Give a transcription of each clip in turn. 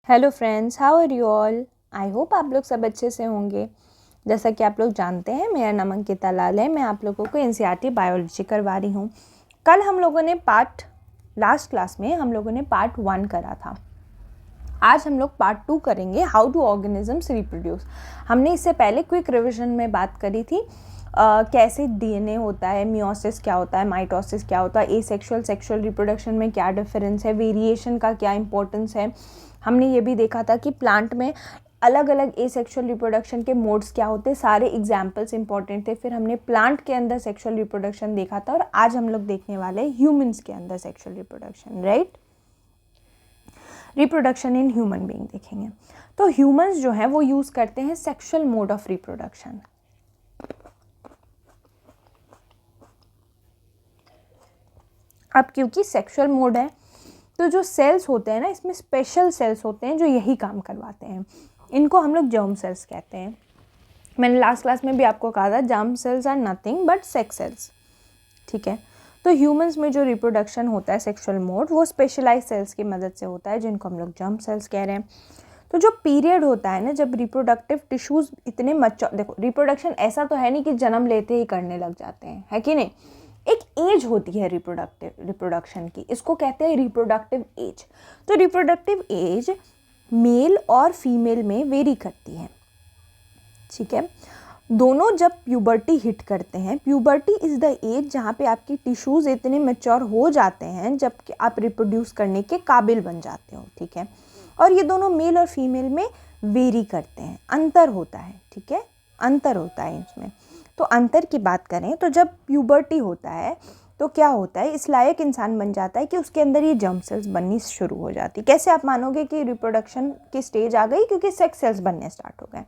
Hello friends, how are you all. I hope आप लोग सब अच्छे से होंगे। जैसा कि आप लोग जानते हैं, मेरा नाम अंकिता लाल है। मैं आप लोगों को एनसीईआरटी बायोलॉजी करवा रही हूँ। कल हम लोगों ने लास्ट क्लास में हम लोगों ने पार्ट 1 करा था। आज हम लोग पार्ट 2 करेंगे, हाउ डू ऑर्गेनिजम्स रिप्रोड्यूस। हमने इससे पहले क्विक रिविजन में बात करी थी कैसे डीएनए होता है, मियोसिस क्या होता है, माइटोसिस क्या होता है, एसेक्सुअल सेक्सुअल रिप्रोडक्शन में क्या डिफरेंस है, वेरिएशन का क्या इंपॉर्टेंस है। हमने ये भी देखा था कि प्लांट में अलग अलग एसेक्सुअल रिप्रोडक्शन के मोड्स क्या होते हैं, सारे एग्जाम्पल्स इंपॉर्टेंट थे। फिर हमने प्लांट के अंदर सेक्सुअल रिप्रोडक्शन देखा था और आज हम लोग देखने वाले हैं ह्यूमंस के अंदर sexual reproduction, right. Reproduction in human being देखेंगे। तो ह्यूमंस जो है वो यूज़ करते हैं सेक्सुअल मोड ऑफ रिप्रोडक्शन। अब क्योंकि सेक्सुअल मोड है तो जो सेल्स होते हैं ना, इसमें स्पेशल सेल्स होते हैं जो यही काम करवाते हैं। इनको हम लोग जर्म सेल्स कहते हैं। मैंने लास्ट क्लास में भी आपको कहा था germ cells are nothing but sex cells, ठीक है। तो ह्यूमंस में जो रिप्रोडक्शन होता है सेक्सुअल मोड, वो स्पेशलाइज सेल्स की मदद से होता है जिनको हम लोग जर्म सेल्स कह रहे हैं। तो जो पीरियड होता है ना, जब रिप्रोडक्टिव टिश्यूज इतने देखो, रिप्रोडक्शन ऐसा तो है नहीं कि जन्म लेते ही करने लग जाते हैं, है कि नहीं। एक एज होती है रिप्रोडक्शन की, इसको कहते हैं रिप्रोडक्टिव एज। तो रिप्रोडक्टिव एज मेल और फीमेल में वेरी करती है, ठीक है। दोनों जब प्यूबर्टी हिट करते हैं, प्यूबर्टी इज़ द एज जहाँ पे आपकी टिश्यूज़ इतने मैच्योर हो जाते हैं जब कि आप रिप्रोड्यूस करने के काबिल बन जाते हो, ठीक है। और ये दोनों मेल और फीमेल में वेरी करते हैं, अंतर होता है, ठीक है, अंतर होता है इसमें। तो अंतर की बात करें तो जब प्यूबर्टी होता है तो क्या होता है, इस लायक इंसान बन जाता है कि उसके अंदर ये जर्म सेल्स बननी शुरू हो जाती। कैसे आप मानोगे कि रिप्रोडक्शन की स्टेज आ गई? क्योंकि सेक्स सेल्स बनने स्टार्ट हो गए।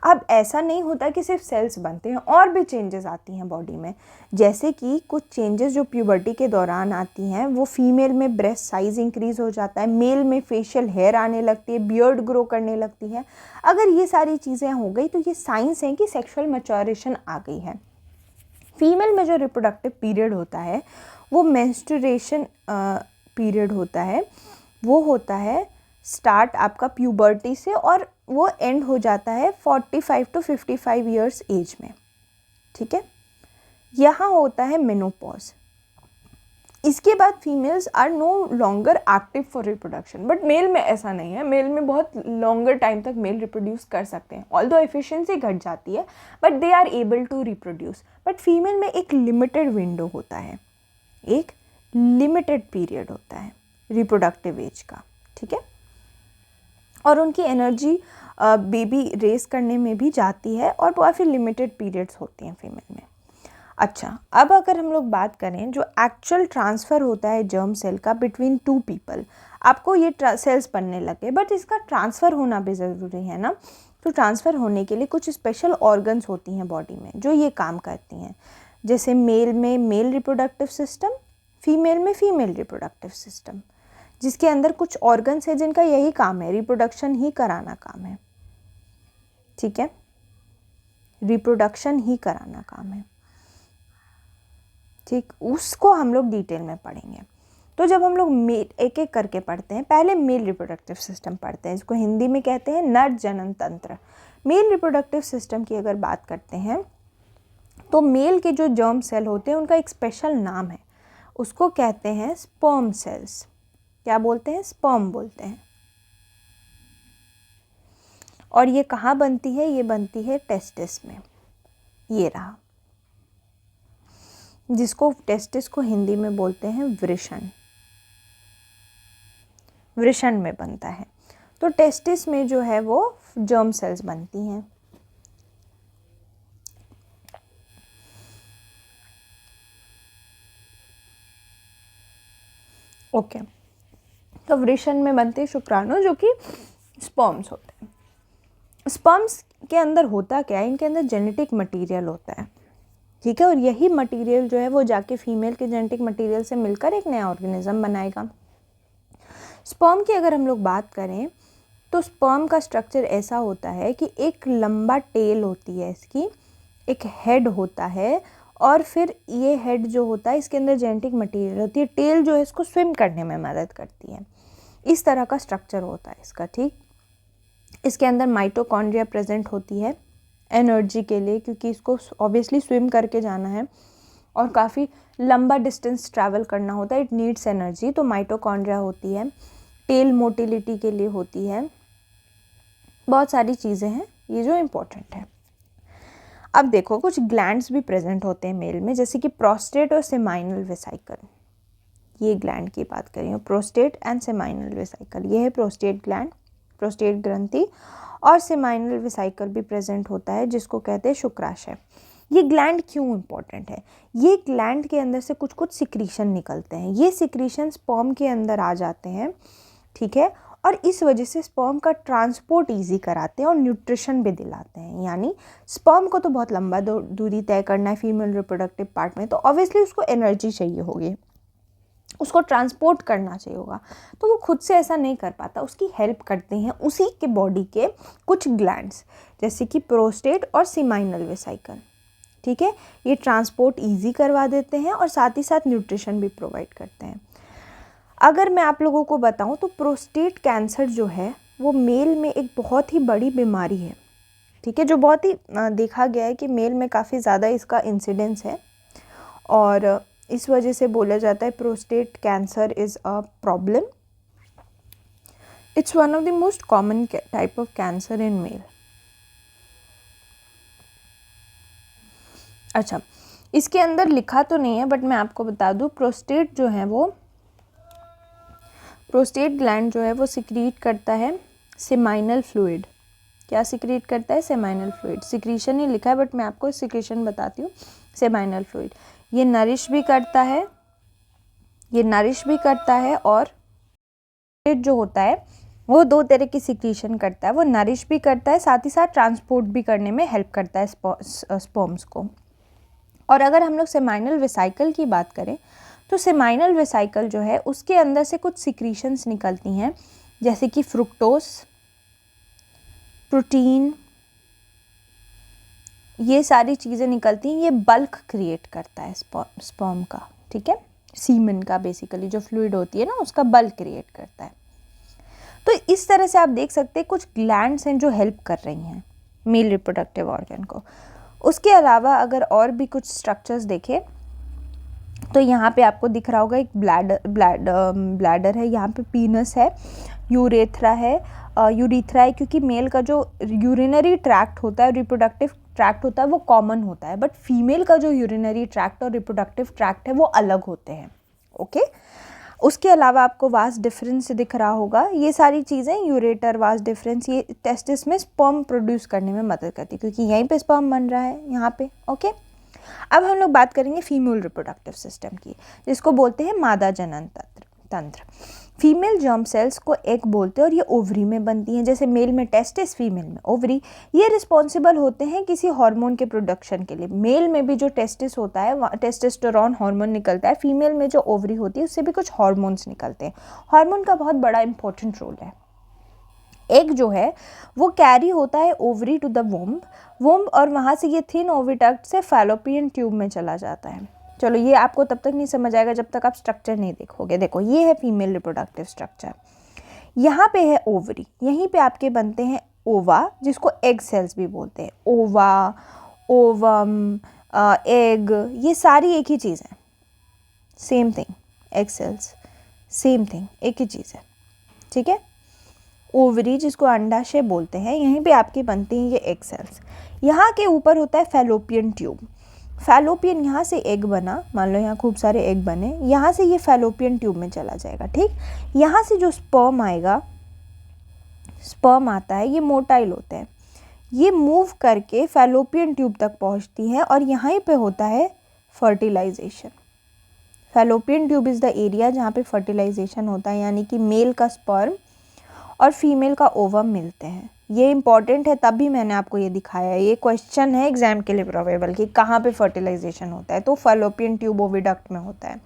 अब ऐसा नहीं होता कि सिर्फ सेल्स बनते हैं, और भी चेंजेस आती हैं बॉडी में। जैसे कि कुछ चेंजेस जो प्यूबर्टी के दौरान आती हैं, वो फीमेल में ब्रेस्ट साइज इंक्रीज हो जाता है, मेल में फेशियल हेयर आने लगती है, बियर्ड ग्रो करने लगती है। अगर ये सारी चीज़ें हो गई तो ये साइंस हैं कि सेक्सुअल मैच्योरेशन आ गई है। फीमेल में जो रिप्रोडक्टिव पीरियड होता है वो मेंस्ट्रुएशन पीरियड होता है। वो होता है स्टार्ट आपका प्यूबर्टी से और वो एंड हो जाता है 45 to 55 ईयर्स एज में, ठीक है। यहाँ होता है मेनोपॉज। इसके बाद females are no longer active for reproduction, but male में ऐसा नहीं है। मेल में बहुत लॉन्गर टाइम तक मेल रिप्रोड्यूस कर सकते हैं, ऑल्दो एफिशिएंसी घट जाती है but they are able to reproduce. But female में एक लिमिटेड विंडो होता है, एक लिमिटेड पीरियड होता है रिप्रोडक्टिव एज का, ठीक है। और उनकी एनर्जी बेबी रेस करने में भी जाती है और काफ़ी लिमिटेड पीरियड्स होती हैं फीमेल में। अच्छा, अब अगर हम लोग बात करें जो एक्चुअल ट्रांसफ़र होता है जर्म सेल का बिटवीन टू पीपल, आपको ये सेल्स बनने लगे बट इसका ट्रांसफ़र होना भी ज़रूरी है ना। तो ट्रांसफ़र होने के लिए कुछ स्पेशल ऑर्गन्स होती हैं बॉडी में जो ये काम करती हैं। जैसे मेल में मेल रिप्रोडक्टिव सिस्टम, फीमेल में फीमेल रिप्रोडक्टिव सिस्टम, जिसके अंदर कुछ ऑर्गन्स है जिनका यही काम है, रिप्रोडक्शन ही कराना काम है, ठीक है, रिप्रोडक्शन ही कराना काम है, ठीक। उसको हम लोग डिटेल में पढ़ेंगे। तो जब हम लोग एक एक करके पढ़ते हैं, पहले मेल रिप्रोडक्टिव सिस्टम पढ़ते हैं, जिसको हिंदी में कहते हैं नर जनन तंत्र। मेल रिप्रोडक्टिव सिस्टम की अगर बात करते हैं तो मेल के जो जर्म सेल होते हैं उनका एक स्पेशल नाम है, उसको कहते हैं स्पर्म सेल्स। क्या बोलते हैं? स्पर्म बोलते हैं। और ये कहाँ बनती है? ये बनती है टेस्टिस में, ये रहा, जिसको टेस्टिस को हिंदी में बोलते हैं वृषण। वृषण में बनता है। तो टेस्टिस में जो है वो जर्म सेल्स बनती हैं। ओके, तो वृषण में बनते हैं शुक्राणु जो कि स्पर्म्स होते हैं। स्पर्म्स के अंदर होता क्या है? इनके अंदर जेनेटिक मटेरियल होता है, ठीक है। और यही मटेरियल जो है वो जाके फीमेल के जेनेटिक मटेरियल से मिलकर एक नया ऑर्गेनिज्म बनाएगा। स्पर्म की अगर हम लोग बात करें तो स्पर्म का स्ट्रक्चर ऐसा होता है कि एक लंबा टेल होती है इसकी, एक हेड होता है, और फिर ये हेड जो होता है इसके अंदर जेनेटिक मटेरियल होती है। टेल जो है इसको स्विम करने में मदद करती है। इस तरह का स्ट्रक्चर होता है इसका, ठीक। इसके अंदर माइटोकॉन्ड्रिया प्रेजेंट होती है एनर्जी के लिए, क्योंकि इसको ऑब्वियसली स्विम करके जाना है और काफ़ी लंबा डिस्टेंस ट्रैवल करना होता है, इट नीड्स एनर्जी, तो माइटोकॉन्ड्रिया होती है। टेल मोटिलिटी के लिए होती है, बहुत सारी चीज़ें हैं ये जो इम्पोर्टेंट है। अब देखो कुछ ग्लैंड्स भी प्रेजेंट होते हैं मेल में, जैसे कि प्रोस्टेट और सेमाइनल वेसिकल। ये ग्लैंड की बात करें, प्रोस्टेट एंड सेमाइनल वेसिकल, ये है प्रोस्टेट ग्लैंड, प्रोस्टेट ग्रंथि, और सेमाइनल वेसिकल भी प्रेजेंट होता है जिसको कहते हैं शुक्राशय। ये ग्लैंड क्यों इम्पोर्टेंट है? ये ग्लैंड के अंदर से कुछ कुछ सिक्रीशन निकलते हैं, ये सिक्रीशन स्पर्म के अंदर आ जाते हैं, ठीक है, और इस वजह से स्पर्म का ट्रांसपोर्ट इजी कराते हैं और न्यूट्रिशन भी दिलाते हैं। यानी स्पर्म को तो बहुत लंबा दूरी तय करना है फीमेल रिप्रोडक्टिव पार्ट में, तो ऑब्वियसली उसको एनर्जी चाहिए होगी, उसको ट्रांसपोर्ट करना चाहिए होगा, तो वो खुद से ऐसा नहीं कर पाता, उसकी हेल्प करते हैं उसी के बॉडी के कुछ ग्लैंड्स, जैसे कि प्रोस्टेट और सेमाइनल वेसिकल, ठीक है। ये ट्रांसपोर्ट इजी करवा देते हैं और साथ ही साथ न्यूट्रिशन भी प्रोवाइड करते हैं। अगर मैं आप लोगों को बताऊं तो प्रोस्टेट कैंसर जो है वो मेल में एक बहुत ही बड़ी बीमारी है, ठीक है, जो बहुत ही देखा गया है कि मेल में काफ़ी ज़्यादा इसका इंसिडेंस है, और इस वजह से बोला जाता है prostate cancer is a problem. It's one of the most common type of cancer in male. अच्छा, इसके अंदर लिखा तो नहीं है बट मैं आपको बता दूं, प्रोस्टेट जो है वो, प्रोस्टेट ग्लैंड जो है वो सिक्रीट करता है सेमाइनल फ्लूइड। क्या सिक्रीट करता है? Seminal fluid. सिक्रीशन ही लिखा है बट मैं आपको सिक्रीशन बताती हूँ, सेमाइनल फ्लूइड। ये नरिश भी करता है, ये नरिश भी करता है, और जो होता है वो दो तरह की सिक्रीशन करता है, वो नरिश भी करता है, साथ ही साथ ट्रांसपोर्ट भी करने में हेल्प करता है स्पर्म्स को। और अगर हम लोग सेमाइनल वेसिकल की बात करें तो सेमाइनल वेसिकल जो है उसके अंदर से कुछ सिक्रीशंस निकलती हैं, जैसे कि फ्रुक्टोज, प्रोटीन, ये सारी चीज़ें निकलती हैं। ये बल्क क्रिएट करता है स्पर्म का, ठीक है, सीमन का, बेसिकली जो फ्लूइड होती है ना उसका बल्क क्रिएट करता है। तो इस तरह से आप देख सकते हैं कुछ ग्लैंड्स हैं जो हेल्प कर रही हैं मेल रिप्रोडक्टिव ऑर्गन को। उसके अलावा अगर और भी कुछ स्ट्रक्चर्स देखें तो यहाँ पे आपको दिख रहा होगा एक ब्लैडर है, यहाँ पे पीनस है, यूरेथ्रा है, यूरिथ्रा है, क्योंकि मेल का जो यूरिनरी ट्रैक्ट होता है, रिप्रोडक्टिव ट्रैक्ट होता है, वो कॉमन होता है, बट फीमेल का जो यूरिनरी ट्रैक्ट और रिप्रोडक्टिव ट्रैक्ट है वो अलग होते हैं, ओके। उसके अलावा आपको वास्ट डिफरेंस दिख रहा होगा, ये सारी चीज़ें, यूरेटर, वास्ट डिफरेंस, ये टेस्टिस में स्पर्म प्रोड्यूस करने में मदद करती है, क्योंकि यहीं पे स्पर्म बन रहा है यहाँ पे, ओके। अब हम लोग बात करेंगे फीमेल रिप्रोडक्टिव सिस्टम की, जिसको बोलते हैं मादा जनन तंत्र। फीमेल जर्म सेल्स को एग बोलते हैं और ये ओवरी में बनती हैं, जैसे मेल में टेस्टिस, फीमेल में ओवरी। ये रिस्पॉन्सिबल होते हैं किसी हार्मोन के प्रोडक्शन के लिए। मेल में भी जो टेस्टिस होता है, टेस्टोस्टेरोन हार्मोन निकलता है, फीमेल में जो ओवरी होती है उससे भी कुछ हार्मोन्स निकलते हैं। हार्मोन का बहुत बड़ा इंपॉर्टेंट रोल है। एग जो है वो कैरी होता है ओवरी टू द वोम्ब, और वहाँ से ये थिन ओविडक्ट से फैलोपियन ट्यूब में चला जाता है। चलो, ये आपको तब तक नहीं समझ आएगा जब तक आप स्ट्रक्चर नहीं देखोगे। देखो, ये है फीमेल रिप्रोडक्टिव स्ट्रक्चर, यहाँ पे है ओवरी, यहीं पे आपके बनते हैं ओवा, जिसको एग सेल्स भी बोलते हैं। ओवा, ओवम, एग, ये सारी एक ही चीज़ है, same thing. Egg cells same thing, एक ही चीज़ है, ठीक है। ओवरी, जिसको अंडाशय बोलते हैं, यहीं पे आपकी बनती हैं ये एग सेल्स। यहाँ के ऊपर होता है फैलोपियन ट्यूब। फैलोपियन, यहाँ से एग बना, मान लो यहाँ खूब सारे एग बने, यहाँ से ये फैलोपियन ट्यूब में चला जाएगा, ठीक। यहाँ से जो स्पर्म आएगा, स्पर्म आता है, ये मोटाइल होते हैं, ये मूव करके फैलोपियन ट्यूब तक पहुँचती है और यहाँ पे होता है fertilization. Fallopian tube is the area जहाँ पे फर्टिलाइजेशन होता है, यानी कि मेल का स्पर्म और फीमेल का ओवम मिलते हैं। ये इंपॉर्टेंट है, तभी मैंने आपको ये दिखाया है। ये क्वेश्चन है एग्जाम के लिए प्रोबेबल कि कहाँ पे फर्टिलाइजेशन होता है, तो फैलोपियन ट्यूब ओविडक्ट में होता है,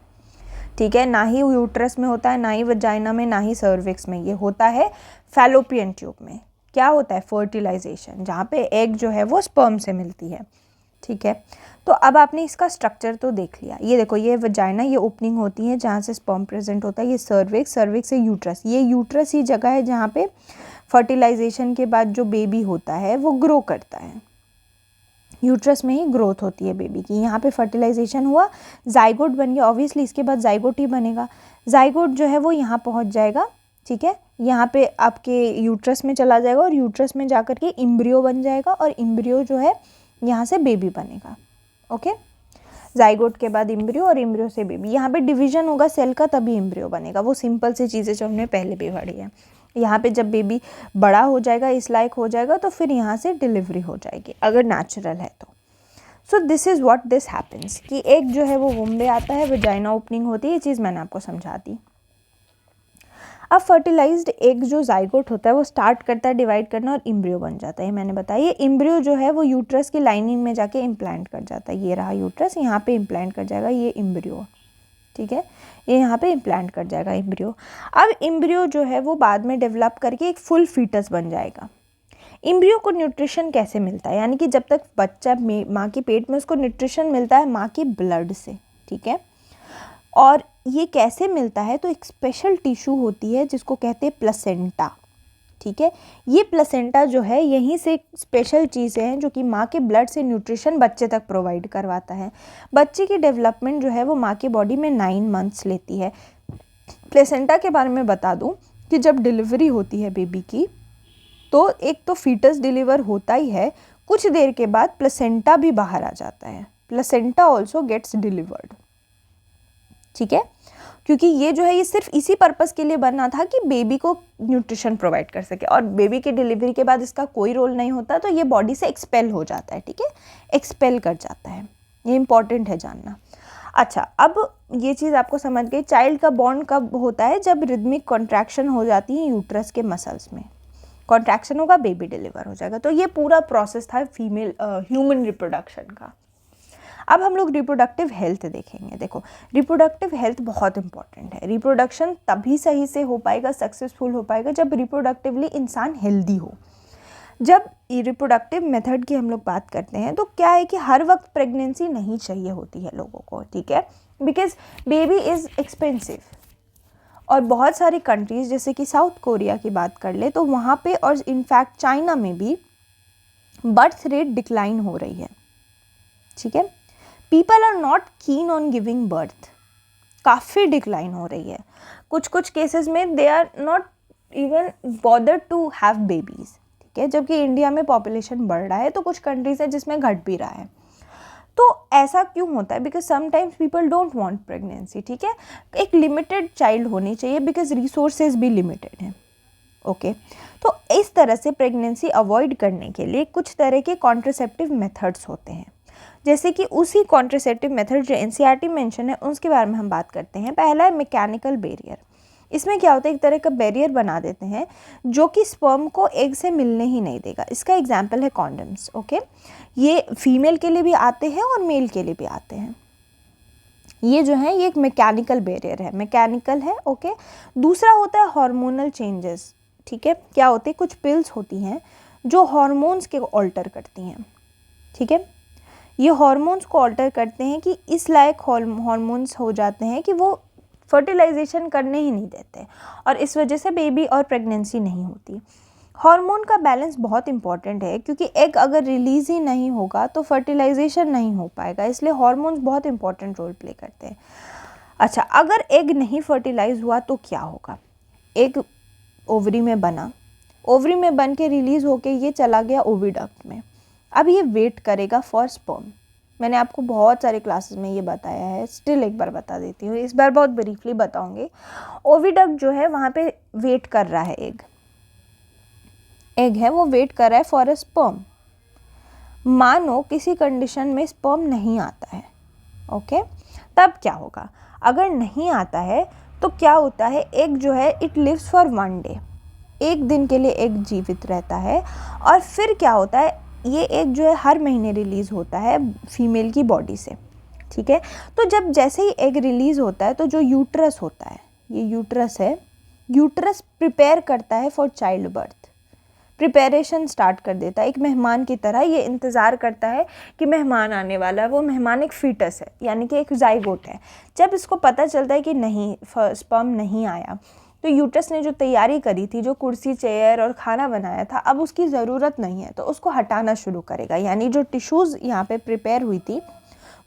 ठीक है। ना ही यूट्रस में होता है, ना ही वजाइना में, ना ही सर्विक्स में, ये होता है फैलोपियन ट्यूब में। क्या होता है? फर्टिलाइजेशन, जहाँ पे एग जो है वो स्पर्म से मिलती है, ठीक है। तो अब आपने इसका स्ट्रक्चर तो देख लिया। ये देखो, ये वजाइना, ये ओपनिंग होती है जहाँ से स्पर्म प्रेजेंट होता है। ये सर्विक्स, सर्विक्स से यूट्रस, ये यूट्रस ही जगह है जहाँ पे फर्टिलाइजेशन के बाद जो बेबी होता है वो ग्रो करता है। यूट्रस में ही ग्रोथ होती है बेबी की। यहाँ पे फर्टिलाइजेशन हुआ, जाइगोट बन गया, ऑब्वियसली इसके बाद जाइगोट ही बनेगा। जाइगोट जो है वो यहाँ पहुँच जाएगा, ठीक है, यहाँ पे आपके यूट्रस में चला जाएगा और यूट्रस में जाकर के इम्ब्रियो बन जाएगा और इम्ब्रियो जो है यहाँ से बेबी बनेगा। ओके, जाइगोट के बाद इम्ब्रियो और इम्ब्रियो से बेबी। यहाँ पे डिवीजन होगा सेल का, तभी इम्ब्रियो बनेगा। वो सिंपल सी चीज़ें जो हमने पहले भी पढ़ी है। यहाँ पे जब बेबी बड़ा हो जाएगा, इस लायक हो जाएगा, तो फिर यहाँ से डिलीवरी हो जाएगी अगर नेचुरल है तो। So this is what this happens कि एक जो है वो वुम्ब में आता है, वजाइना ओपनिंग होती है, ये चीज़ मैंने आपको समझा दी। अब फर्टिलाइज्ड एग जो जाइगोट होता है वो स्टार्ट करता है डिवाइड करना और इम्ब्रियो बन जाता है। मैंने बताया ये इम्ब्रियो जो है वो यूट्रस की लाइनिंग में जाके इम्प्लांट कर जाता है। ये रहा यूट्रस, यहाँ पे इम्प्लांट कर जाएगा ये इम्ब्रियो, ठीक है, ये यहाँ पे इम्प्लांट कर जाएगा इम्ब्रियो। अब इम्ब्रियो जो है वो बाद में डेवलप करके एक फुल फीटस बन जाएगा। इम्ब्रियो को न्यूट्रिशन कैसे मिलता है, यानी कि जब तक बच्चा माँ के पेट में, उसको न्यूट्रिशन मिलता है माँ के ब्लड से, ठीक है। और ये कैसे मिलता है, तो एक स्पेशल टिश्यू होती है जिसको कहते हैं प्लेसेंटा, ठीक है। ये प्लेसेंटा जो है यहीं से स्पेशल चीज़ें हैं जो कि माँ के ब्लड से न्यूट्रिशन बच्चे तक प्रोवाइड करवाता है। बच्चे की डेवलपमेंट जो है वो माँ की बॉडी में 9 मंथ्स लेती है। प्लेसेंटा के बारे में बता दूं कि जब डिलीवरी होती है बेबी की, तो एक तो फीटस डिलीवर होता ही है, कुछ देर के बाद प्लेसेंटा भी बाहर आ जाता है। प्लेसेंटा ऑल्सो गेट्स डिलीवर्ड, ठीक है, क्योंकि ये जो है ये सिर्फ इसी पर्पस के लिए बना था कि बेबी को न्यूट्रिशन प्रोवाइड कर सके। और बेबी की डिलीवरी के बाद इसका कोई रोल नहीं होता, तो ये बॉडी से एक्सपेल हो जाता है, ठीक है, एक्सपेल कर जाता है। ये इंपॉर्टेंट है जानना। अच्छा, अब ये चीज़ आपको समझ गई। चाइल्ड का बॉन्ड कब होता है, जब रिदमिक कॉन्ट्रैक्शन हो जाती है यूट्रस के मसल्स में, कॉन्ट्रैक्शन होगा, बेबी डिलीवर हो जाएगा। तो ये पूरा प्रोसेस था फीमेल ह्यूमन रिप्रोडक्शन का। अब हम लोग रिप्रोडक्टिव हेल्थ देखेंगे। देखो, रिप्रोडक्टिव हेल्थ बहुत इंपॉर्टेंट है। रिप्रोडक्शन तभी सही से हो पाएगा, सक्सेसफुल हो पाएगा, जब रिप्रोडक्टिवली इंसान हेल्दी हो। जब रिप्रोडक्टिव मेथड की हम लोग बात करते हैं तो क्या है कि हर वक्त प्रेगनेंसी नहीं चाहिए होती है लोगों को, ठीक है, बिकॉज बेबी इज़ एक्सपेंसिव। और बहुत सारी कंट्रीज़ जैसे कि साउथ कोरिया की बात कर ले तो वहाँ पे, और इनफैक्ट चाइना में भी बर्थ रेट डिक्लाइन हो रही है, ठीक है। People are not keen on giving birth, काफ़ी डिक्लाइन हो रही है। कुछ कुछ केसेस में they are not even bother to have babies, ठीक है, जबकि इंडिया में पॉपुलेशन बढ़ रहा है, तो कुछ कंट्रीज है जिसमें घट भी रहा है। तो ऐसा क्यों होता है, because sometimes people don't want pregnancy, ठीक है। एक लिमिटेड चाइल्ड होनी चाहिए बिकॉज रिसोर्सेज भी लिमिटेड हैं, ओके। तो इस तरह से प्रेगनेंसी अवॉइड करने के लिए कुछ तरह के कॉन्ट्रासेप्टिव मेथड्स होते हैं, जैसे कि उसी कॉन्ट्रासेप्टिव मेथड जो एनसीईआरटी मेंशन है उसके बारे में हम बात करते हैं। पहला है मैकेनिकल बैरियर। इसमें क्या होता है, एक तरह का बैरियर बना देते हैं जो कि स्पर्म को एग से मिलने ही नहीं देगा। इसका एग्जाम्पल है कॉन्डम्स, ओके। ये फीमेल के लिए भी आते हैं और मेल के लिए भी आते हैं। ये जो है ये एक मैकेनिकल बैरियर है, मैकेनिकल है, ओके। दूसरा होता है हार्मोनल चेंजेस, ठीक है। क्या होते हैं, कुछ पिल्स होती हैं जो हार्मोन्स के ऑल्टर करती हैं, ठीक है। ये हार्मोन्स को ऑल्टर करते हैं कि इस लायक हार्मोन्स हो जाते हैं कि वो फर्टिलाइजेशन करने ही नहीं देते, और इस वजह से बेबी और प्रेगनेंसी नहीं होती। हार्मोन का बैलेंस बहुत इंपॉर्टेंट है, क्योंकि एग अगर रिलीज़ ही नहीं होगा तो फर्टिलाइजेशन नहीं हो पाएगा, इसलिए हार्मोन्स बहुत इंपॉर्टेंट रोल प्ले करते हैं। अच्छा, अगर एग नहीं फर्टिलाइज हुआ तो क्या होगा, एग ओवरी में बना, ओवरी में बन के रिलीज़ होके ये चला गया ओविडक्ट में। अब ये वेट करेगा फॉर स्पर्म। मैंने आपको बहुत सारे क्लासेस में ये बताया है, स्टिल एक बार बता देती हूँ, इस बार बहुत ब्रीफली बताऊँगी। ओविडक्ट जो है वहाँ पे वेट कर रहा है, एग है वो वेट कर रहा है फॉर अ स्पर्म। मानो किसी कंडीशन में स्पर्म नहीं आता है, ओके, तब क्या होगा, अगर नहीं आता है तो क्या होता है, एग जो है इट लिव्स फॉर 1 डे, एक दिन के लिए एग जीवित रहता है। और फिर क्या होता है, ये एग जो है हर महीने रिलीज़ होता है फीमेल की बॉडी से, ठीक है। तो जब जैसे ही एग रिलीज़ होता है तो जो यूट्रस होता है, ये यूट्रस है, यूट्रस प्रिपेयर करता है for child birth. Preparation start कर देता है। एक मेहमान की तरह ये इंतज़ार करता है कि मेहमान आने वाला है। वो मेहमान एक फीटस है, यानी कि एक जाइगोट है। जब इसको पता चलता है कि नहीं, स्पर्म नहीं आया, तो यूट्रस ने जो तैयारी करी थी, जो कुर्सी, चेयर और खाना बनाया था, अब उसकी ज़रूरत नहीं है, तो उसको हटाना शुरू करेगा। यानी जो टिश्यूज़ यहाँ पे प्रिपेयर हुई थी,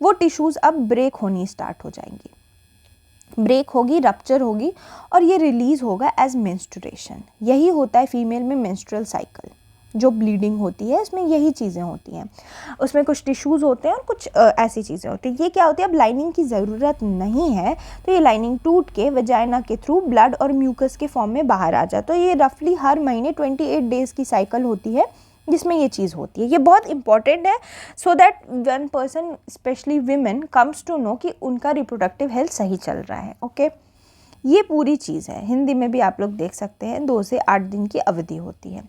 वो टिश्यूज़ अब ब्रेक होनी स्टार्ट हो जाएंगी, ब्रेक होगी, रप्चर होगी, और ये रिलीज़ होगा एज मेंस्ट्रुएशन। यही होता है फीमेल में मेंस्ट्रुअल साइकिल, जो ब्लीडिंग होती है, इसमें यही चीज़ें होती हैं। उसमें कुछ टिश्यूज़ होते हैं और कुछ ऐसी चीज़ें होती हैं। ये क्या होती है, अब लाइनिंग की ज़रूरत नहीं है, तो ये लाइनिंग टूट के वजाइना के थ्रू ब्लड और म्यूकस के फॉर्म में बाहर आ जाए। तो ये रफली हर महीने 28 डेज़ की साइकिल होती है जिसमें ये चीज़ होती है। ये बहुत इंपॉर्टेंट है, so that one person, specially women, comes to know कि उनका रिप्रोडक्टिव हेल्थ सही चल रहा है। ओके, ये पूरी चीज़ है। हिंदी में भी आप लोग देख सकते हैं, 2 से 8 दिन की अवधि होती है।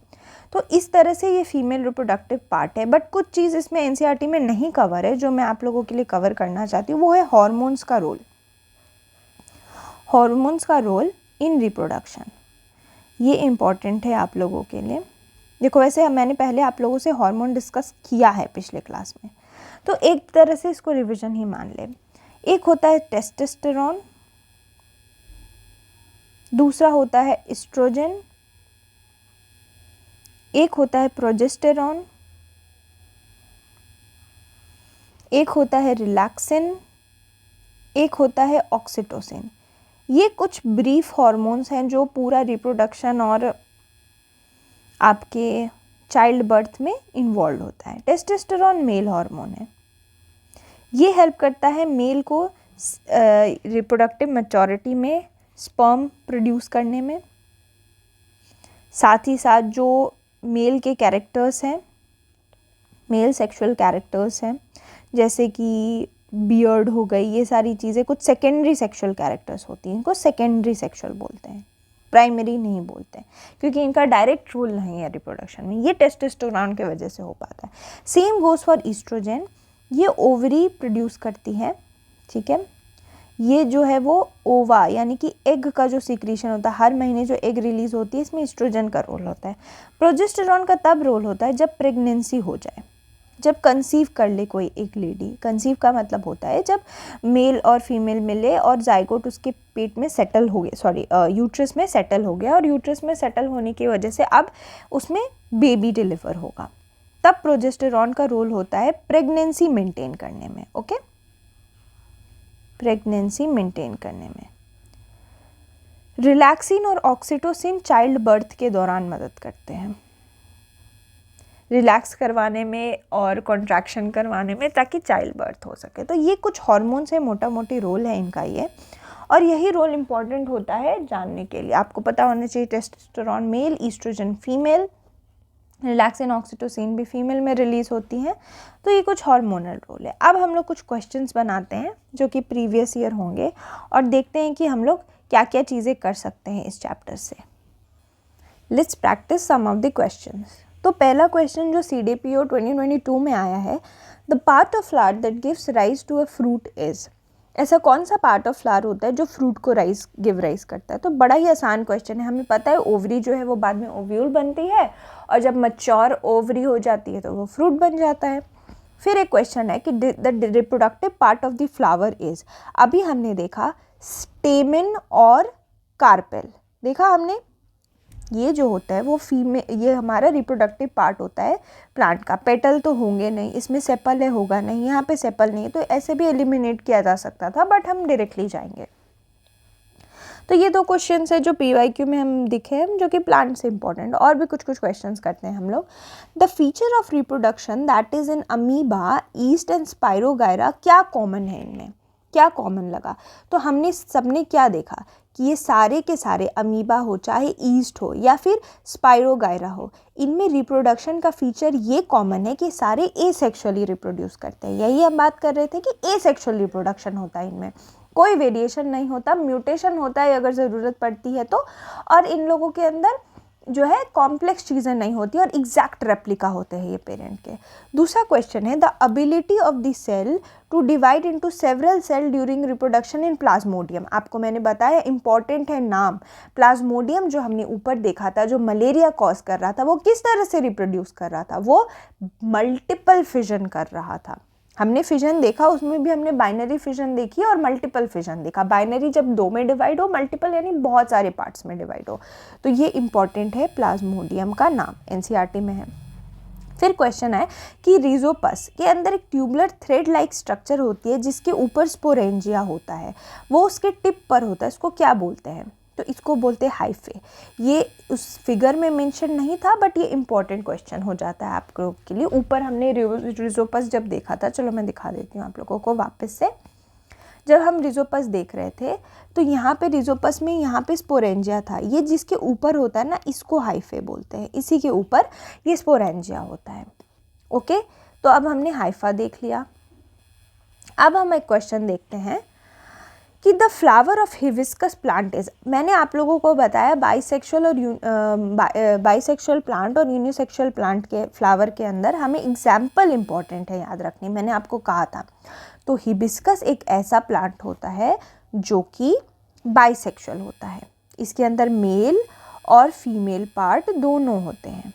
तो इस तरह से ये फीमेल रिप्रोडक्टिव पार्ट है। बट कुछ चीज़ इसमें एनसीईआरटी में नहीं कवर है, जो मैं आप लोगों के लिए कवर करना चाहती हूँ, वो है हॉर्मोन्स का रोल। हॉर्मोन्स का रोल इन रिप्रोडक्शन, ये इम्पॉर्टेंट है आप लोगों के लिए। देखो, वैसे मैंने पहले आप लोगों से हार्मोन डिस्कस किया है पिछले क्लास में, तो एक तरह से इसको रिवीजन ही मान ले। एक होता है टेस्टोस्टेरोन, दूसरा होता है एस्ट्रोजन, एक होता है प्रोजेस्टेरॉन, एक होता है रिलैक्सिन, एक होता है ऑक्सीटोसिन। ये कुछ ब्रीफ हार्मोन्स हैं जो पूरा रिप्रोडक्शन और आपके चाइल्ड बर्थ में इन्वॉल्व होता है। टेस्टोस्टेरोन मेल हार्मोन है। ये हेल्प करता है मेल को रिप्रोडक्टिव मैच्योरिटी में स्पर्म प्रोड्यूस करने में। साथ ही साथ जो मेल के कैरेक्टर्स हैं, मेल सेक्सुअल कैरेक्टर्स हैं, जैसे कि बियर्ड हो गई, ये सारी चीज़ें कुछ सेकेंडरी सेक्सुअल कैरेक्टर्स होती हैं, इनको सेकेंडरी सेक्सुअल बोलते हैं, प्राइमरी नहीं बोलते हैं, क्योंकि इनका डायरेक्ट रोल नहीं है रिप्रोडक्शन में। ये टेस्टोस्टेरोन की वजह से हो पाता है। Same goes for estrogen. ये ओवरी प्रोड्यूस करती है, ठीक है। ये जो है वो ओवा, यानी कि एग का जो सीक्रेशन होता है, हर महीने जो एग रिलीज़ होती है, इसमें ईस्ट्रोजन का रोल होता है। प्रोजेस्टेरॉन का तब रोल होता है जब प्रेगनेंसी हो जाए, जब कंसीव कर ले कोई एक लेडी। कंसीव का मतलब होता है जब मेल और फीमेल मिले और जाइगोट उसके पेट में सेटल हो गया, यूट्रस में सेटल हो गया, और यूट्रस में सेटल होने की वजह से अब उसमें बेबी डिलीवर होगा, तब प्रोजेस्टेरॉन का रोल होता है प्रेगनेंसी मेंटेन करने में। ओके, प्रेगनेंसी मेंटेन करने में। रिलैक्सिन और ऑक्सीटोसिन चाइल्ड बर्थ के दौरान मदद करते हैं, रिलैक्स करवाने में और कॉन्ट्रैक्शन करवाने में, ताकि चाइल्ड बर्थ हो सके। तो ये कुछ हार्मोन्स है, मोटा मोटी रोल है इनका ये, और यही रोल इम्पॉर्टेंट होता है जानने के लिए। आपको पता होना चाहिए testosterone male, estrogen female, relaxin oxytocin भी फीमेल में रिलीज़ होती हैं। तो ये कुछ हार्मोनल रोल है। अब हम लोग कुछ क्वेश्चंस बनाते हैं जो कि प्रीवियस ईयर होंगे, और देखते हैं कि हम लोग क्या क्या चीज़ें कर सकते हैं इस चैप्टर से। Let's practice some of the questions. तो पहला क्वेश्चन जो CDPO 2022 में आया है, the part of flower that gives rise to a fruit is. ऐसा कौन सा पार्ट ऑफ फ्लावर होता है जो फ्रूट को गिव राइज करता है? तो बड़ा ही आसान क्वेश्चन है। हमें पता है ओवरी जो है वो बाद में ओव्यूल बनती है, और जब मैच्योर ओवरी हो जाती है तो वो फ्रूट बन जाता है। फिर एक क्वेश्चन है कि the reproductive part of the flower is. अभी हमने देखा स्टेमेन और कार्पेल, देखा हमने, ये जो होता है वो ये हमारा रिप्रोडक्टिव पार्ट होता है प्लांट का। पेटल तो होंगे नहीं, इसमें सेपल है होगा नहीं, यहाँ पे सेपल नहीं है, तो ऐसे भी एलिमिनेट किया जा सकता था, बट हम डायरेक्टली जाएंगे। तो ये 2 क्वेश्चन है जो PYQ में हम दिखे हैं, जो कि प्लांट से इंपॉर्टेंट। और भी कुछ क्वेश्चन करते हैं हम लोग। The feature of reproduction that is in amoeba, east and spirogyra, क्या कॉमन है इनमें, क्या कॉमन लगा? तो हमने सबने क्या देखा कि ये सारे के सारे अमीबा हो, चाहे ईस्ट हो या फिर स्पाइरोगायरा हो, इनमें रिप्रोडक्शन का फीचर ये कॉमन है कि सारे एसेक्सुअली रिप्रोड्यूस करते हैं। यही हम बात कर रहे थे कि एसेक्सुअल रिप्रोडक्शन होता है, इनमें कोई वेरिएशन नहीं होता, म्यूटेशन होता है अगर ज़रूरत पड़ती है तो। और इन लोगों के अंदर जो है कॉम्प्लेक्स चीज़ें नहीं होती और एग्जैक्ट रेप्लिका होते हैं ये पेरेंट के। दूसरा क्वेश्चन है the ability of the cell to divide into several cell during reproduction in plasmodium. आपको मैंने बताया इंपॉर्टेंट है नाम। प्लाज्मोडियम जो हमने ऊपर देखा था, जो मलेरिया कॉज कर रहा था, वो किस तरह से रिप्रोड्यूस कर रहा था? वो मल्टीपल फिजन कर रहा था। हमने फिजन देखा, उसमें भी हमने बाइनरी फिजन देखी और मल्टीपल फिजन देखा। बाइनरी जब 2 में डिवाइड हो, मल्टीपल यानी बहुत सारे पार्ट्स में डिवाइड हो। तो ये इंपॉर्टेंट है प्लाज्मोडियम का नाम, एनसीईआरटी में है। फिर क्वेश्चन है कि रिजोपस के अंदर एक ट्यूबुलर थ्रेड लाइक स्ट्रक्चर होती है जिसके ऊपर स्पोरेंजिया होता है, वो उसके टिप पर होता है, इसको क्या बोलते हैं? तो इसको बोलते हैं हाइफे। ये उस फिगर में मेंशन नहीं था, बट ये इंपॉर्टेंट क्वेश्चन हो जाता है आप लोग के लिए। ऊपर हमने रिजोपस जब देखा था, चलो मैं दिखा देती हूँ आप लोगों को वापस से। जब हम रिजोपस देख रहे थे तो यहाँ पे रिजोपस में यहाँ पे स्पोरेंजिया था, ये जिसके ऊपर होता है ना, इसको हाइफे बोलते हैं, इसी के ऊपर ये स्पोरेंजिया होता है। ओके, तो अब हमने हाइफा देख लिया। अब हम एक क्वेश्चन देखते हैं कि the flower of hibiscus plant is, मैंने आप लोगों को बताया बाइसेक्सुअल और बाइसेक्सुअल प्लांट और यूनिसेक्सुअल प्लांट के फ्लावर के अंदर हमें एग्जाम्पल इंपॉर्टेंट है याद रखनी, मैंने आपको कहा था। तो हिबिस्कस एक ऐसा प्लांट होता है जो कि बाइसेक्सुअल होता है, इसके अंदर मेल और फीमेल पार्ट दोनों होते हैं,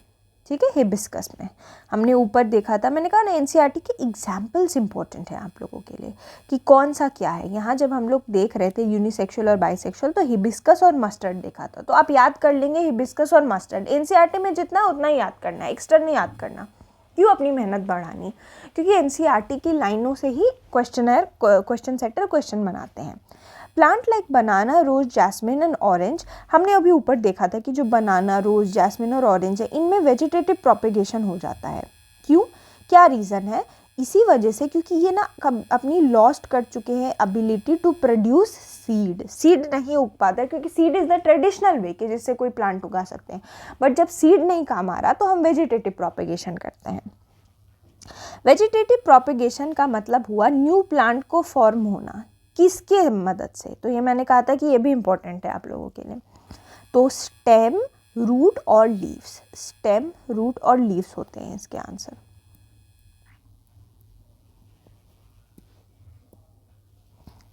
ठीक है। हिबिस्कस में हमने ऊपर देखा था, मैंने कहा ना एनसीईआरटी के एग्जाम्पल्स इंपॉर्टेंट है आप लोगों के लिए कि कौन सा क्या है। यहाँ जब हम लोग देख रहे थे यूनिसेक्सुअल और बाइसेक्सुअल, तो हिबिस्कस और मस्टर्ड देखा था, तो आप याद कर लेंगे हिबिस्कस और मस्टर्ड। एनसीईआरटी में जितना है उतना ही याद करना है, एक्स्ट्रा नहीं याद करना। क्यों अपनी मेहनत बढ़ानी? क्योंकि एनसीईआरटी की लाइनों से ही क्वेश्चन सेटर क्वेश्चन बनाते हैं। Plant like banana, rose, jasmine and orange, हमने अभी ऊपर देखा था कि जो बनाना, रोज, जैस्मिन और ऑरेंज है, इनमें वेजिटेटिव प्रोपेगेशन हो जाता है। क्यों, क्या रीज़न है? इसी वजह से क्योंकि ये ना अपनी लॉस्ट कर चुके हैं ability to produce seed. Seed नहीं उग पाता क्योंकि seed is the traditional way कि जिससे कोई प्लांट उगा सकते हैं, बट जब सीड नहीं काम आ रहा तो हम वेजिटेटिव प्रोपेगेशन करते हैं। वेजिटेटिव प्रोपेगेशन का मतलब हुआ न्यू प्लांट को फॉर्म होना, किसके मदद से? तो ये मैंने कहा था कि ये भी इंपॉर्टेंट है आप लोगों के लिए। तो स्टेम, रूट और लीव्स, स्टेम, रूट और लीव्स होते हैं इसके आंसर।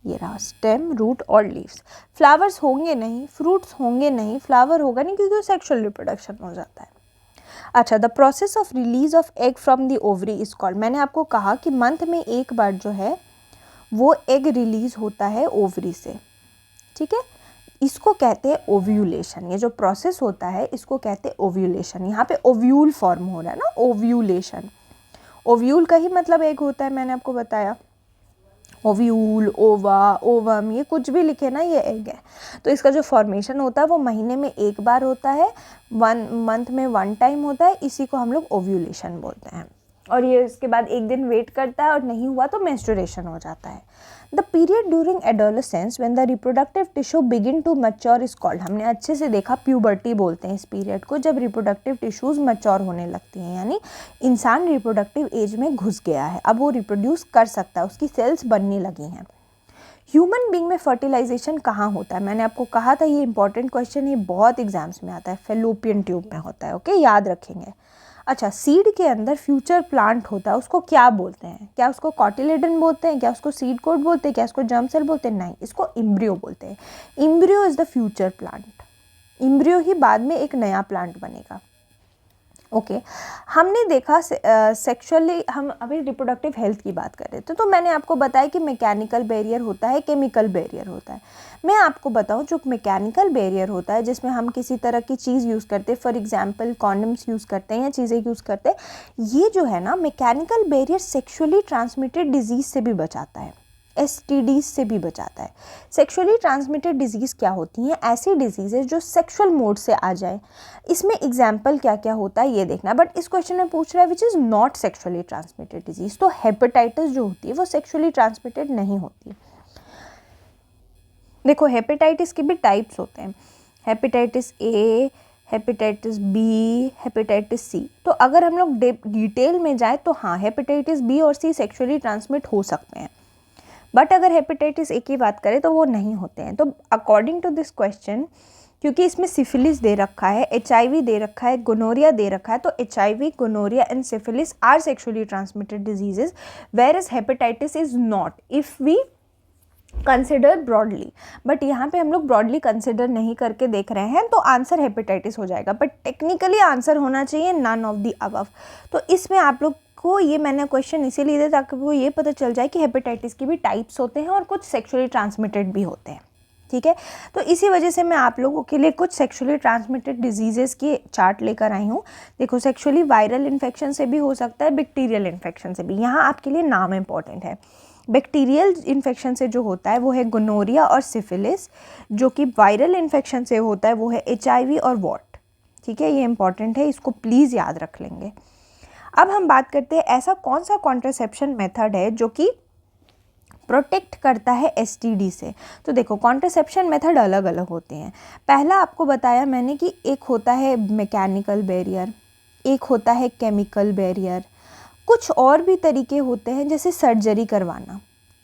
ये रहा स्टेम, रूट और लीव्स। फ्लावर्स होंगे नहीं, फ्रूट्स होंगे नहीं, फ्लावर होगा नहीं क्योंकि सेक्सुअल रिप्रोडक्शन हो जाता है। अच्छा, the process of release of egg from the ovary is called, मैंने आपको कहा कि मंथ में एक बार जो है वो एग रिलीज होता है ओवरी से, ठीक है। इसको कहते हैं ओव्यूलेशन। ये जो प्रोसेस होता है इसको कहते हैं ओव्यूलेशन। यहाँ पे ओव्यूल फॉर्म हो रहा है ना, ओव्यूलेशन। ओव्यूल का ही मतलब एग होता है, मैंने आपको बताया। ओव्यूल, ओवा, ओवम, ये कुछ भी लिखे ना, ये एग है। तो इसका जो फॉर्मेशन होता है वो महीने में एक बार होता है, मंथ में 1 टाइम होता है, इसी को हम लोग ओव्यूलेशन बोलते हैं। और ये इसके बाद एक दिन वेट करता है और नहीं हुआ तो मेंस्ट्रुएशन हो जाता है। The period during adolescence when the reproductive tissue begin to mature is called, हमने अच्छे से देखा प्यूबर्टी बोलते हैं इस पीरियड को, जब रिप्रोडक्टिव टिश्यूज मैच्योर होने लगती हैं, यानी इंसान रिप्रोडक्टिव एज में घुस गया है, अब वो रिप्रोड्यूस कर सकता है, उसकी सेल्स बनने लगी हैं। ह्यूमन बींग में फर्टिलाइजेशन कहाँ होता है? मैंने आपको कहा था ये इंपॉर्टेंट क्वेश्चन, ये बहुत एग्जाम्स में आता है, फेलोपियन ट्यूब में होता है। ओके, याद रखेंगे। अच्छा, सीड के अंदर फ्यूचर प्लांट होता है, उसको क्या बोलते हैं? क्या उसको कॉटिलेडन बोलते हैं? क्या उसको सीड कोट बोलते हैं? क्या उसको जर्म सेल बोलते हैं? नहीं, इसको इम्ब्रियो बोलते हैं। Embryo is the future plant. Embryo ही बाद में एक नया प्लांट बनेगा। ओके, हमने देखा सेक्सुअली, हम अभी रिप्रोडक्टिव हेल्थ की बात कर रहे थे, तो मैंने आपको बताया कि मैकेनिकल बैरियर होता है, केमिकल बैरियर होता है। मैं आपको बताऊं, जो मैकेनिकल बैरियर होता है जिसमें हम किसी तरह की चीज़ यूज़ करते हैं, फॉर एग्जांपल कॉन्डम्स यूज़ करते हैं या चीज़ें यूज़ करते हैं, ये जो है ना mechanical barrier sexually transmitted disease से भी बचाता है, STDs से भी बचाता है। सेक्सुअली ट्रांसमिटेड डिजीज़ क्या होती हैं? ऐसी डिजीज़ेज जो सेक्सुअल मोड से आ जाए। इसमें एग्जाम्पल क्या क्या होता है ये देखना, बट इस क्वेश्चन में पूछ रहा है which is not sexually transmitted disease. तो हेपेटाइटिस जो होती है वो सेक्सुअली ट्रांसमिटेड नहीं होती। देखो, हेपेटाइटिस के भी टाइप्स होते हैं, hepatitis A, hepatitis B, hepatitis C। तो अगर हम लोग डिटेल में जाए तो हाँ, हेपेटाइटिस B और C सेक्सुअली ट्रांसमिट हो सकते हैं, बट अगर हेपेटाइटिस A की बात करें तो वो नहीं होते हैं। तो अकॉर्डिंग टू दिस क्वेश्चन, क्योंकि इसमें सिफिलिस दे रखा है, HIV दे रखा है, गोनोरिया दे रखा है, तो HIV, gonorrhoea and syphilis are sexually transmitted diseases, whereas hepatitis is not if we consider broadly. But यहाँ पे हम लोग ब्रॉडली कंसिडर नहीं करके देख रहे हैं, तो आंसर हेपेटाइटिस हो जाएगा, बट टेक्निकली आंसर होना चाहिए नन ऑफ दी अबव। तो इसमें आप लोग को ये मैंने क्वेश्चन इसीलिए दिया ताकि वो ये पता चल जाए कि हेपेटाइटिस की भी टाइप्स होते हैं और कुछ सेक्सुअली ट्रांसमिटेड भी होते हैं, ठीक है। तो इसी वजह से मैं आप लोगों के लिए कुछ सेक्सुअली ट्रांसमिटेड डिजीजेस की चार्ट लेकर आई हूँ। देखो, सेक्सुअली वायरल इन्फेक्शन से भी हो सकता है, बैक्टीरियल इन्फेक्शन से भी। यहाँ आपके लिए नाम इंपॉर्टेंट है। बैक्टीरियल इन्फेक्शन से जो होता है वो है गोनोरिया और सिफिलिस, जो कि वायरल इन्फेक्शन से होता है वो है HIV और वॉट, ठीक है। ये इंपॉर्टेंट है, इसको प्लीज़ याद रख लेंगे। अब हम बात करते हैं ऐसा कौन सा कॉन्ट्रासेप्शन मेथड है जो कि प्रोटेक्ट करता है STD से। तो देखो, कॉन्ट्रासेप्शन मेथड अलग अलग होते हैं। पहला आपको बताया मैंने कि एक होता है मैकेनिकल बैरियर, एक होता है केमिकल बैरियर, कुछ और भी तरीके होते हैं जैसे सर्जरी करवाना।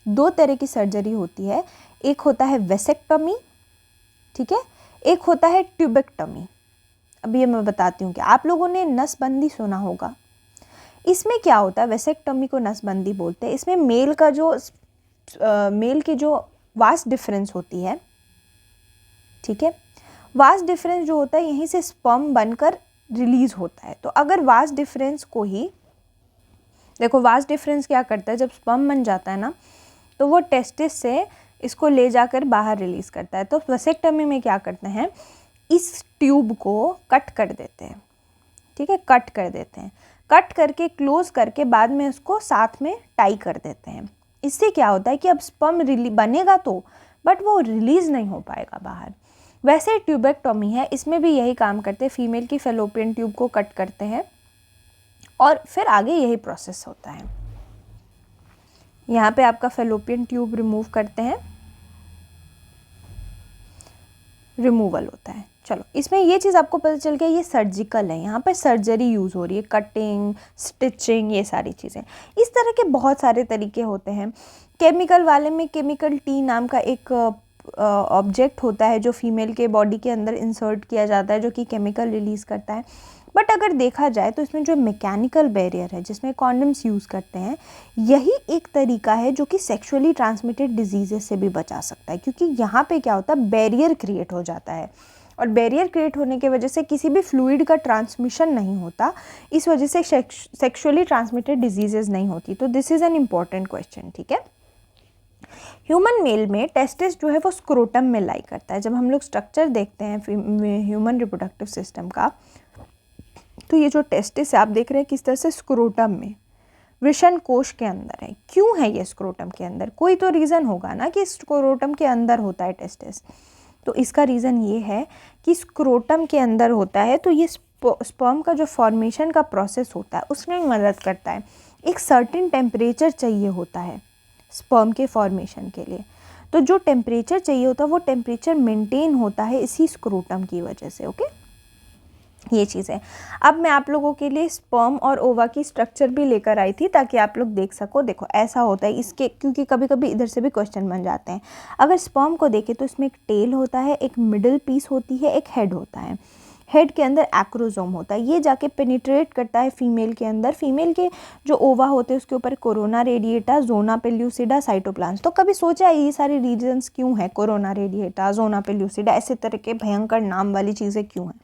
2 तरह की सर्जरी होती है, एक होता है वेसेक्टमी, ठीक है, एक होता है ट्यूबेक्टमी। अब ये मैं बताती हूँ कि आप लोगों ने नसबंदी सुना होगा। इसमें क्या होता है, वेसेक्टमी को नसबंदी बोलते हैं। इसमें मेल की जो वास्ट डिफरेंस होती है, ठीक है, वास्ट डिफरेंस जो होता है यहीं से स्पर्म बनकर रिलीज होता है। तो अगर वास्ट डिफरेंस को ही देखो, वास्ट डिफरेंस क्या करता है, जब स्पर्म बन जाता है ना तो वो टेस्टिस से इसको ले जाकर बाहर रिलीज करता है। तो वेसेक्टमी में क्या करते हैं, इस ट्यूब को कट कर देते हैं, ठीक है, कट कर देते हैं, कट करके क्लोज करके बाद में उसको साथ में टाई कर देते हैं। इससे क्या होता है कि अब स्पर्म बनेगा तो, बट वो रिलीज नहीं हो पाएगा बाहर। वैसे ट्यूबेक्टोमी है, इसमें भी यही काम करते हैं, फीमेल की फैलोपियन ट्यूब को कट करते हैं और फिर आगे यही प्रोसेस होता है। यहाँ पे आपका फैलोपियन ट्यूब रिमूव करते हैं, रिमूवल होता है। चलो, इसमें ये चीज़ आपको पता चल गया, ये सर्जिकल है, यहाँ पे सर्जरी यूज़ हो रही है, कटिंग, स्टिचिंग, ये सारी चीज़ें। इस तरह के बहुत सारे तरीके होते हैं। केमिकल वाले में केमिकल टी नाम का एक ऑब्जेक्ट होता है जो फीमेल के बॉडी के अंदर इंसर्ट किया जाता है, जो कि केमिकल रिलीज़ करता है। बट अगर देखा जाए तो इसमें जो मैकेनिकल बैरियर है, जिसमें कॉन्डम्स यूज़ करते हैं, यही एक तरीका है जो कि सेक्सुअली ट्रांसमिटेड डिजीज़ेस से भी बचा सकता है। क्योंकि यहाँ पे क्या होता है, बैरियर क्रिएट हो जाता है, और बैरियर क्रिएट होने की वजह से किसी भी फ्लूइड का ट्रांसमिशन नहीं होता, इस वजह से सेक्सुअली ट्रांसमिटेड डिजीजेज नहीं होती। तो this is an important question, ठीक है। ह्यूमन मेल में टेस्टिस जो है वो स्क्रोटम में लाई करता है। जब हम लोग स्ट्रक्चर देखते हैं ह्यूमन रिप्रोडक्टिव सिस्टम का, तो ये जो टेस्टिस है आप देख रहे हैं किस तरह से स्क्रोटम में, वृषण कोश के अंदर है। क्यों है ये स्क्रोटम के अंदर? कोई तो रीज़न होगा ना कि स्क्रोटम के अंदर होता है टेस्टिस। तो इसका रीज़न ये है कि स्क्रोटम के अंदर होता है, तो ये स्पर्म का जो फॉर्मेशन का प्रोसेस होता है उसमें मदद करता है। एक सर्टेन टेम्परेचर चाहिए होता है स्पर्म के फॉर्मेशन के लिए, तो जो टेम्परेचर चाहिए होता है वो टेम्परेचर मेंटेन होता है इसी स्क्रोटम की वजह से। ओके, ये चीज़ है। अब मैं आप लोगों के लिए स्पर्म और ओवा की स्ट्रक्चर भी लेकर आई थी ताकि आप लोग देख सको। देखो, ऐसा होता है इसके, क्योंकि कभी कभी इधर से भी क्वेश्चन बन जाते हैं। अगर स्पर्म को देखें तो इसमें एक टेल होता है, एक मिडिल पीस होती है, एक हेड होता है। हेड के अंदर एक्रोजोम होता है, ये जाके पेनिट्रेट करता है फीमेल के अंदर। फीमेल के जो ओवा होते हैं उसके ऊपर कोरोना रेडिएटा, जोना पेल्यूसिडा, साइटोप्लाज्म। तो कभी सोचा ये सारे रीजन्स क्यों है, कोरोना रेडिएटा, जोना पेल्यूसिडा, ऐसे तरह के भयंकर नाम वाली चीज़ें क्यों हैं?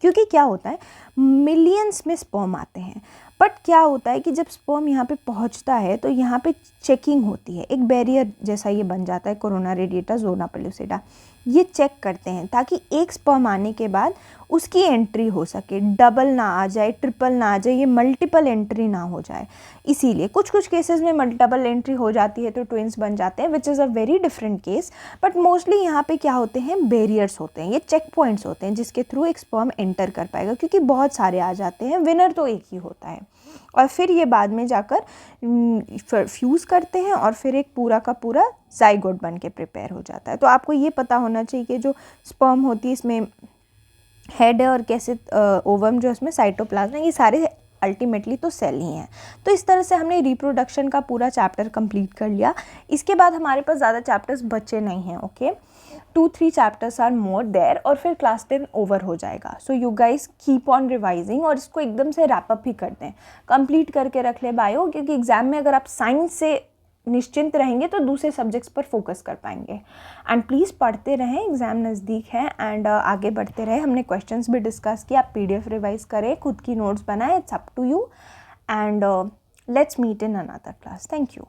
क्योंकि क्या होता है, मिलियंस में स्पर्म आते हैं, बट क्या होता है कि जब स्पर्म यहाँ पे पहुँचता है तो यहाँ पे चेकिंग होती है, एक बैरियर जैसा ये बन जाता है, कोरोना रेडिएटा, जोना पेल्यूसिडा। ये चेक करते हैं ताकि एक स्पर्म आने के बाद उसकी एंट्री हो सके, डबल ना आ जाए, ट्रिपल ना आ जाए, ये मल्टीपल एंट्री ना हो जाए। इसीलिए कुछ कुछ केसेस में मल्टीपल एंट्री हो जाती है तो ट्विंस बन जाते हैं, which is a very different case. But mostly यहाँ पे क्या होते हैं, बैरियर्स होते हैं, ये चेक पॉइंट्स होते हैं जिसके थ्रू एक स्पर्म एंटर कर पाएगा, क्योंकि बहुत सारे आ जाते हैं, विनर तो एक ही होता है। और फिर ये बाद में जाकर फ्यूज़ करते हैं और फिर एक पूरा का पूरा जाइगोट बन के प्रिपेयर हो जाता है। तो आपको ये पता होना चाहिए कि जो स्पर्म होती है इसमें हेड है और कैसे ओवम जो इसमें साइटोप्लाज्म है, ये सारे अल्टीमेटली तो सेल ही हैं। तो इस तरह से हमने रिप्रोडक्शन का पूरा चैप्टर कंप्लीट कर लिया। इसके बाद हमारे पास ज़्यादा चैप्टर्स बचे नहीं हैं। Okay, 2-3 chapters are more there और फिर क्लास 10 ओवर हो जाएगा. So you guys keep on revising और इसको एकदम से रैपअप ही कर दें, कंप्लीट करके रख ले बायो, क्योंकि एग्ज़ाम में अगर आप साइंस से निश्चिंत रहेंगे तो दूसरे सब्जेक्ट्स पर फोकस कर पाएंगे. एंड प्लीज़ पढ़ते रहें, एग्ज़ाम नज़दीक है एंड आगे बढ़ते रहे. हमने क्वेश्चंस भी डिस्कस किया, आप PDF रिवाइज करें, खुद की नोट्स बनाएं, it's up to you and let's meet in another class. Thank you.